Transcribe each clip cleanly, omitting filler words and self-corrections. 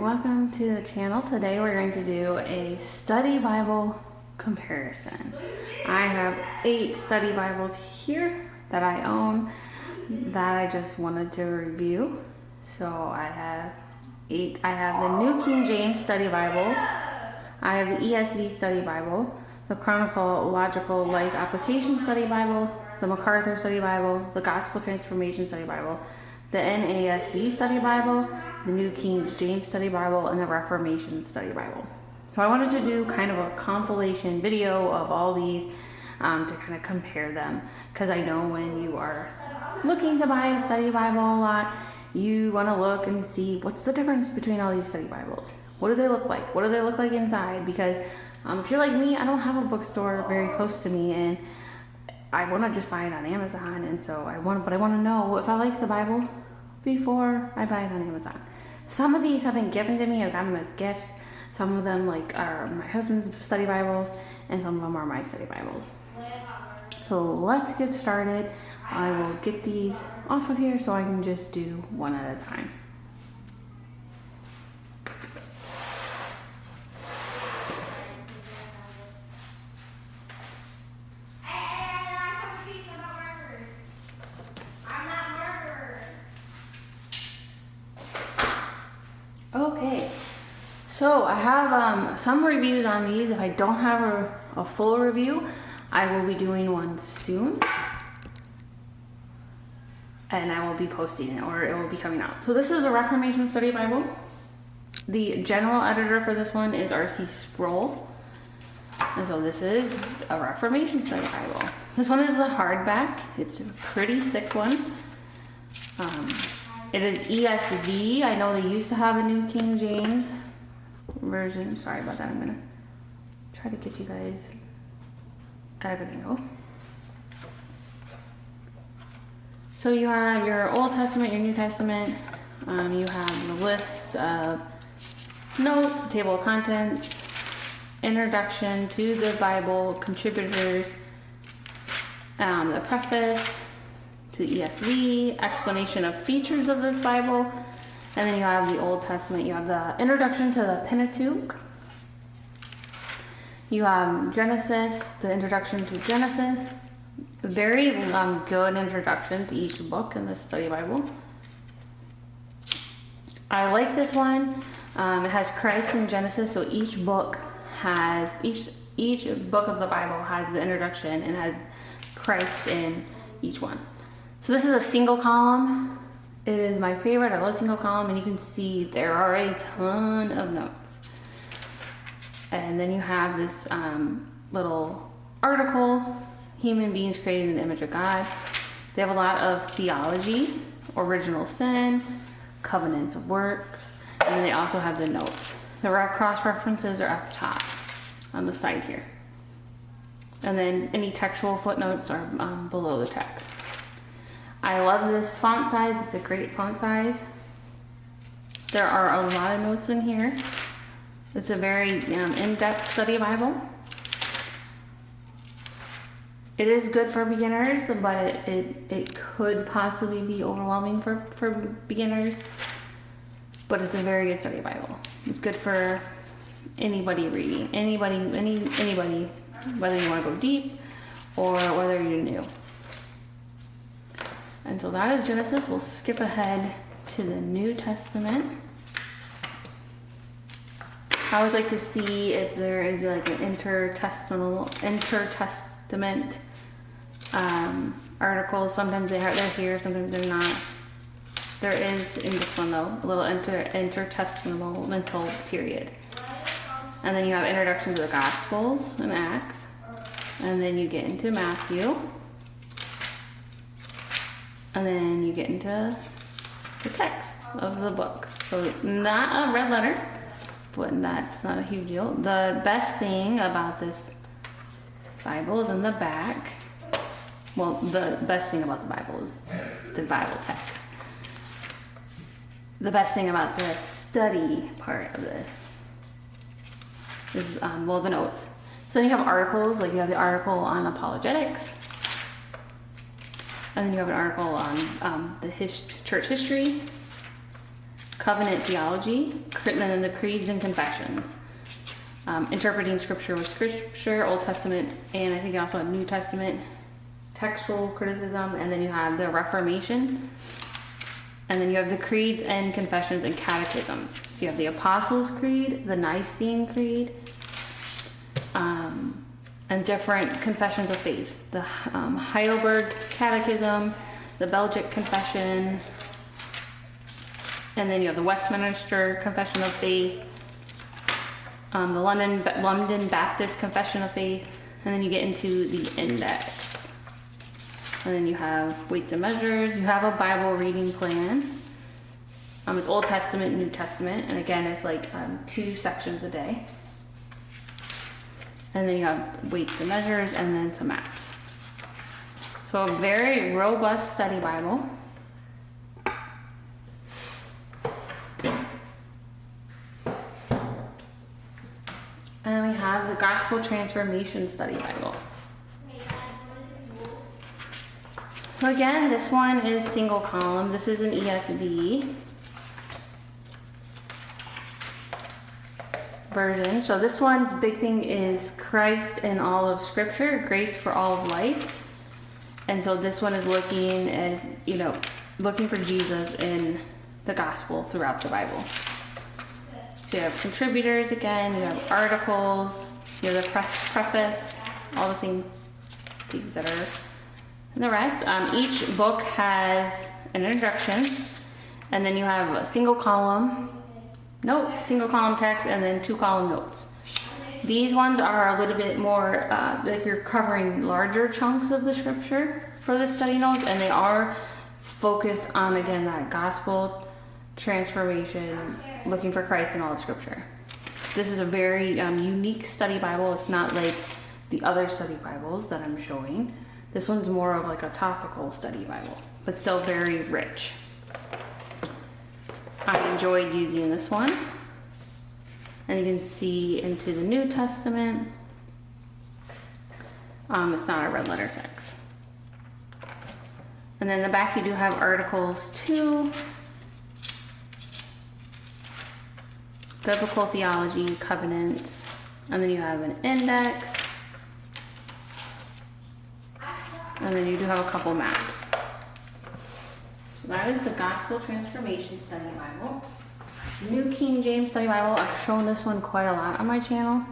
welcome to the channel. Today we're going to do a study Bible comparison. I have 8 study Bibles here that I own that I just wanted to review. So I have 8. I have the New King James Study Bible. I have the ESV Study Bible, the Chronological Life Application Study Bible, the MacArthur Study Bible, the Gospel Transformation Study Bible, the NASB Study Bible, the New King James Study Bible, and the Reformation Study Bible. So I wanted to do kind of a compilation video of all these to kind of compare them, because I know when you are looking to buy a study Bible a lot, you want to look and see what's the difference between all these study Bibles. What do they look like? What do they look like inside? Because if you're like me, I don't have a bookstore very close to me, and I want to just buy it on Amazon, and so I want to know if I like the Bible before I buy it on Amazon. Some of these have been given to me. I've gotten them as gifts. Some of them are my husband's study Bibles, and some of them are my study Bibles. So let's get started. I will get these off of here so I can just do one at a time. Okay, so I have some reviews on these. If I don't have a full review, I will be doing one soon, and I will be posting it, or it will be coming out. So this is a Reformation Study Bible. The general editor for this one is R.C. Sproul, and so this is a Reformation Study Bible. This one is a hardback. It's a pretty thick one. It is ESV. I know they used to have a New King James version. Sorry about that. I'm going to try to get you guys at an angle. So you have your Old Testament, your New Testament. You have the lists of notes, table of contents, introduction to the Bible, contributors, the preface to the ESV, explanation of features of this Bible, and then you have the Old Testament. You have the introduction to the Pentateuch. You have Genesis, the introduction to Genesis. Very good introduction to each book in this study Bible. I like this one. It has Christ in Genesis, so each book has each book of the Bible has the introduction and has Christ in each one. So this is a single column. It is my favorite. I love single column, and you can see there are a ton of notes. And then you have this little article, human beings created in the image of God. They have a lot of theology, original sin, covenants of works, and then they also have the notes. The cross references are up top on the side here. And then any textual footnotes are below the text. I love this font size. It's a great font size. There are a lot of notes in here. It's a very in-depth study Bible. It is good for beginners, but it could possibly be overwhelming for beginners. But it's a very good study Bible. It's good for anybody reading. Anybody, whether you want to go deep or whether you're new. And so that is Genesis. We'll skip ahead to the New Testament. I always like to see if there is like an intertestament article. Sometimes they're here, sometimes they're not. There is in this one though a little intertestamental period. And then you have introduction to the Gospels and Acts, and then you get into Matthew. And then you get into the text of the book. So not a red letter, but that's not a huge deal. The best thing about this Bible is in the back. Well, the best thing about the Bible is the Bible text. The best thing about the study part of this is, the notes. So then you have articles, like you have the article on apologetics. And then you have an article on the church history, covenant theology, and then the creeds and confessions. Interpreting scripture with scripture, Old Testament, and I think you also have New Testament, textual criticism, and then you have the Reformation, and then you have the creeds and confessions and catechisms. So you have the Apostles' Creed, the Nicene Creed, and different confessions of faith. The Heidelberg Catechism, the Belgic Confession, and then you have the Westminster Confession of Faith, the London Baptist Confession of Faith, and then you get into the index. And then you have weights and measures. You have a Bible reading plan. It's Old Testament, New Testament, and again, it's like 2 sections a day. And then you have weights and measures, and then some maps. So a very robust study Bible. And we have the Gospel Transformation Study Bible. So again, this one is single column. This is an ESV version. So this one's big thing is Christ in all of Scripture, grace for all of life. And so this one is looking as, looking for Jesus in the gospel throughout the Bible. So you have contributors again, you have articles, you have the preface, all the same things that are in the rest. Each book has an introduction, and then you have a single column text, and then 2 column notes. These ones are a little bit more, like you're covering larger chunks of the scripture for the study notes, and they are focused on, again, that gospel transformation, looking for Christ in all of scripture. This is a very unique study Bible. It's not like the other study Bibles that I'm showing. This one's more of like a topical study Bible, but still very rich. I enjoyed using this one. And you can see into the New Testament. It's not a red letter text. And then in the back you do have articles too. Biblical theology, covenants, and then you have an index. And then you do have a couple maps. So that is the Gospel Transformation Study Bible. New King James Study Bible. I've shown this one quite a lot on my channel,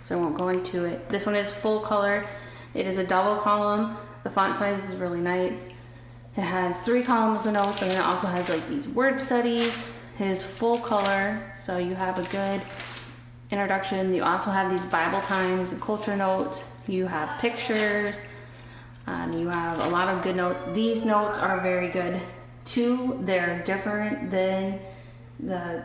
so I won't go into it. This one is full color. It is a double column. The font size is really nice. It has 3 columns of notes, and then it also has like these word studies. It is full color, so you have a good introduction. You also have these Bible times and culture notes. You have pictures. You have a lot of good notes. These notes are very good too. They're different than the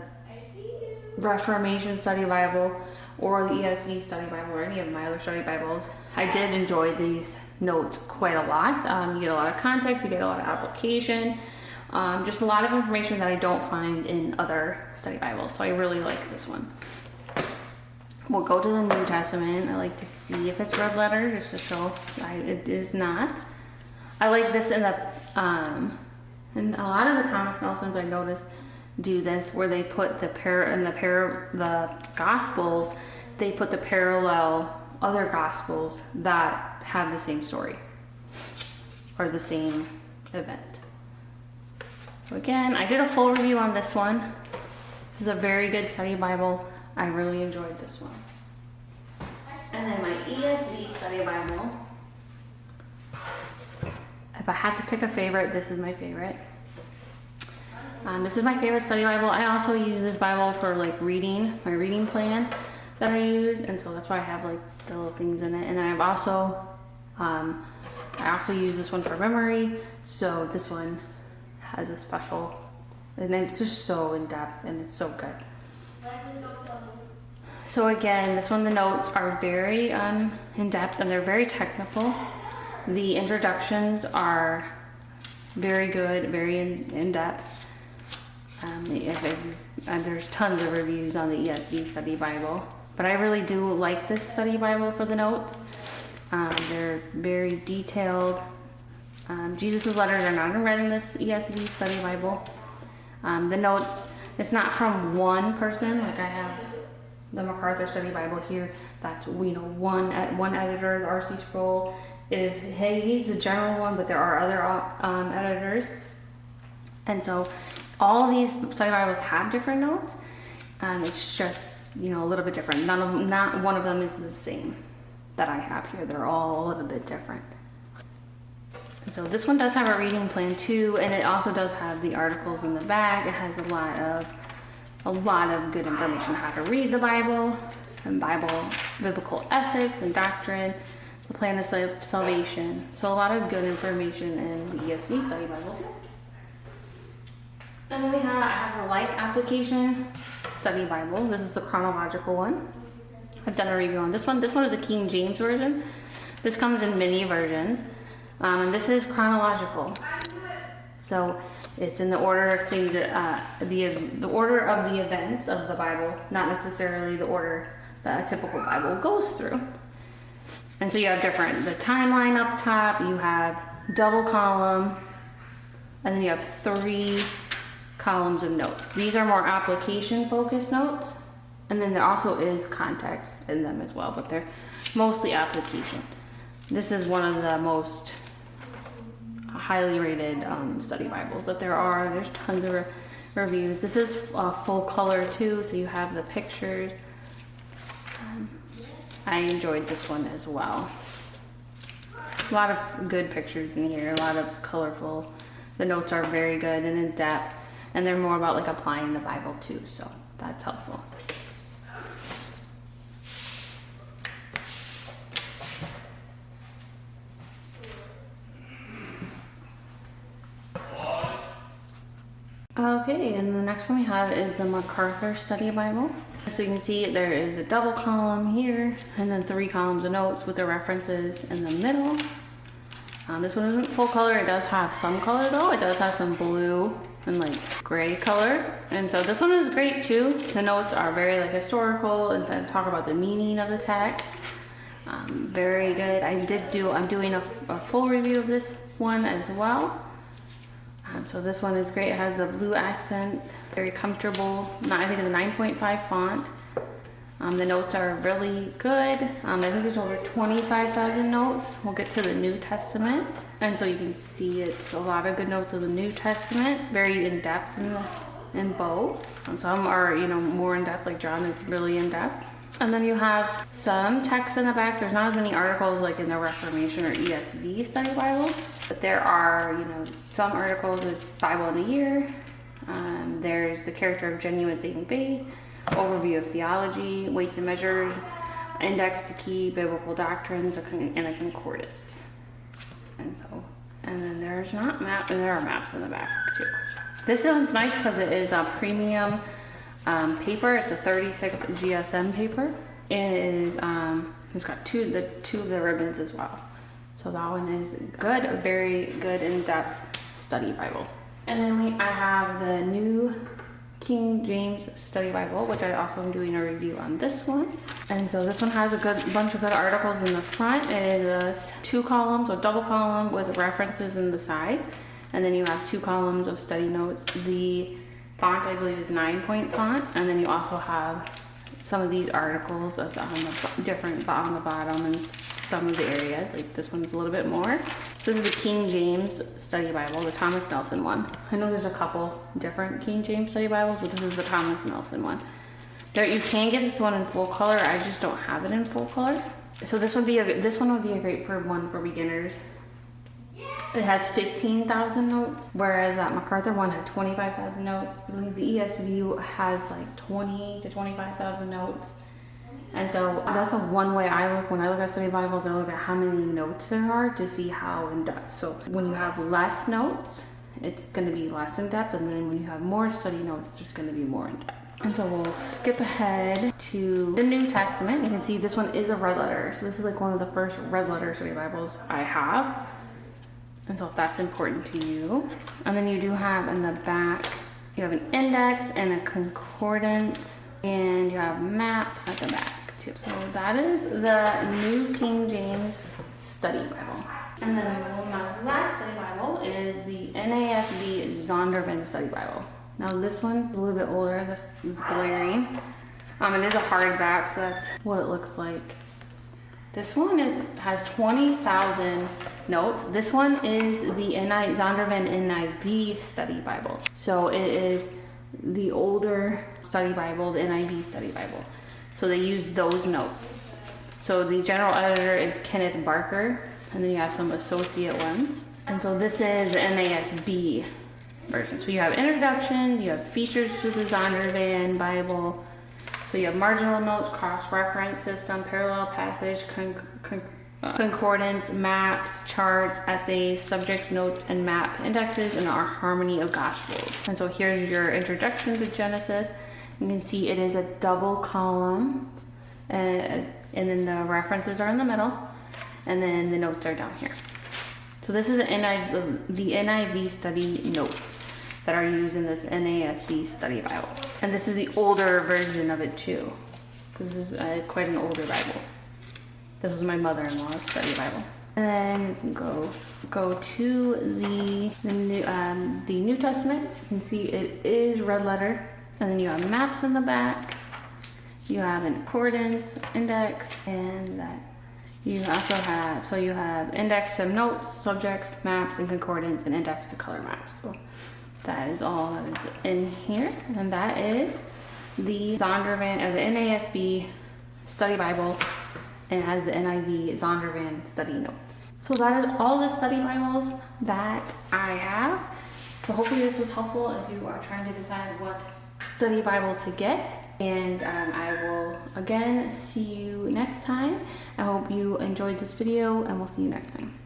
Reformation Study Bible or the ESV Study Bible or any of my other study Bibles. I did enjoy these notes quite a lot. You get a lot of context, you get a lot of application, just a lot of information that I don't find in other study Bibles. So I really like this one. We'll go to the New Testament. I like to see if it's red letter just to show it is not. I like this in the and a lot of the Thomas Nelsons I noticed do this where they put the Gospels, they put the parallel other Gospels that have the same story or the same event. So again, I did a full review on this one. This is a very good study Bible. I really enjoyed this one. And then my ESV Study Bible. If I had to pick a favorite, this is my favorite. This is my favorite study Bible. I also use this Bible for like reading, my reading plan that I use, and so that's why I have like the little things in it. And then I also use this one for memory. So this one has a special, and it's just so in depth and it's so good. So again, this one, the notes are very in depth and they're very technical. The introductions are very good, very in depth. There's tons of reviews on the ESV Study Bible, but I really do like this study Bible for the notes. They're very detailed. Jesus' letters are not in red in this ESV Study Bible. The notes, it's not from one person. Like I have the MacArthur Study Bible here. That's, one editor, the R.C. Sproul. He's the general one, but there are other editors. And so all these study Bibles have different notes. It's just, a little bit different. Not one of them is the same that I have here. They're all a little bit different. And so this one does have a reading plan too, and it also does have the articles in the back. It has a lot of good information on how to read the Bible, and biblical ethics and doctrine, the plan of salvation. So a lot of good information in the ESV Study Bible too. And then I have a Life Application Study Bible. This is the chronological one. I've done a review on this one. This one is a King James version. This comes in many versions. And this is chronological. So it's in the order of things the order of the events of the Bible, not necessarily the order that a typical Bible goes through. And so you have the timeline up top, you have double column, and then you have 3 columns of notes. These are more application focused notes, and then there also is context in them as well, but they're mostly application. This is one of the most highly rated study Bibles that there are. There's tons of reviews. This is full color too, so you have the pictures. I enjoyed this one as well. A lot of good pictures in here, a lot of colorful. The notes are very good and in depth, and they're more about applying the Bible too, so that's helpful. Okay, and the next one we have is the MacArthur Study Bible. So you can see there is a double column here, and then 3 columns of notes with the references in the middle. This one isn't full color. It does have some color though. It does have some blue and gray color. And so this one is great too. The notes are very historical and then talk about the meaning of the text. Very good. I'm doing a full review of this one as well. So this one is great. It has the blue accents, very comfortable. I think it's a 9.5 font. The notes are really good. I think there's over 25,000 notes. We'll get to the New Testament. And so you can see it's a lot of good notes of the New Testament, very in depth in both. And some are, more in depth, like John is really in depth. And then you have some text in the back. There's not as many articles like in the Reformation or ESV Study Bible, but there are, some articles with Bible in a year. There's the character of genuine saving faith, overview of theology, weights and measures, index to key biblical doctrines, and a concordance. And then there's not maps, and there are maps in the back too. This one's nice because it is a premium paper. It's a 36 GSM paper. It is it's got two of the ribbons as well. So that one is good, a very good in-depth study Bible. And then I have the New King James Study Bible, which I also am doing a review on this one. And so this one has a bunch of good articles in the front. It is 2 columns or double column with references in the side. And then you have 2 columns of study notes. The font, I believe, is 9-point font. And then you also have some of these articles on the bottom and some of the areas. Like this one's a little bit more. So this is the King James Study Bible, the Thomas Nelson one. I know there's a couple different King James Study Bibles, but this is the Thomas Nelson one. You can get this one in full color. I just don't have it in full color. So this one would be a great one for beginners. It has 15,000 notes, whereas that MacArthur one had 25,000 notes. I believe the ESV has 20 to 25,000 notes. And so that's one way I look when I look at study Bibles. I look at how many notes there are to see how in depth. So when you have less notes, it's going to be less in depth, and then when you have more study notes, it's just going to be more in depth. And so we'll skip ahead to the New Testament. You can see this one is a red letter. So this is one of the first red letter study Bibles I have. And so if that's important to you. And then you do have in the back, you have an index and a concordance, and you have maps at the back too. So that is the New King James Study Bible. And then my last study Bible is the NASB Zondervan Study Bible. Now this one is a little bit older. This is glaring. It is a hardback, so that's what it looks like. This one has 20,000 notes. This one is the Zondervan NIV Study Bible. So it is the older study Bible, the NIV Study Bible. So they use those notes. So the general editor is Kenneth Barker, and then you have some associate ones. And so this is the NASB version. So you have introduction, you have features to the Zondervan Bible. So you have marginal notes, cross-reference system, parallel passage, concordance, maps, charts, essays, subjects, notes, and map indexes, and our harmony of gospels. And so here's your introduction to Genesis. You can see it is a double column, and then the references are in the middle, and then the notes are down here. So this is the NIV study notes that are used in this NASB Study Bible. And this is the older version of it too, because this is quite an older Bible. This was my mother-in-law's study Bible. And then go to the New Testament. You can see it is red letter. And then you have maps in the back. You have an concordance, index, and that. You also have, so you have index to notes, subjects, maps, and concordance, and index to color maps. So that is all that is in here. And that is the Zondervan, or the NASB Study Bible, and it has the NIV Zondervan Study Notes. So that is all the study Bibles that I have. So hopefully this was helpful if you are trying to decide what study Bible to get. And I will again see you next time. I hope you enjoyed this video, and we'll see you next time.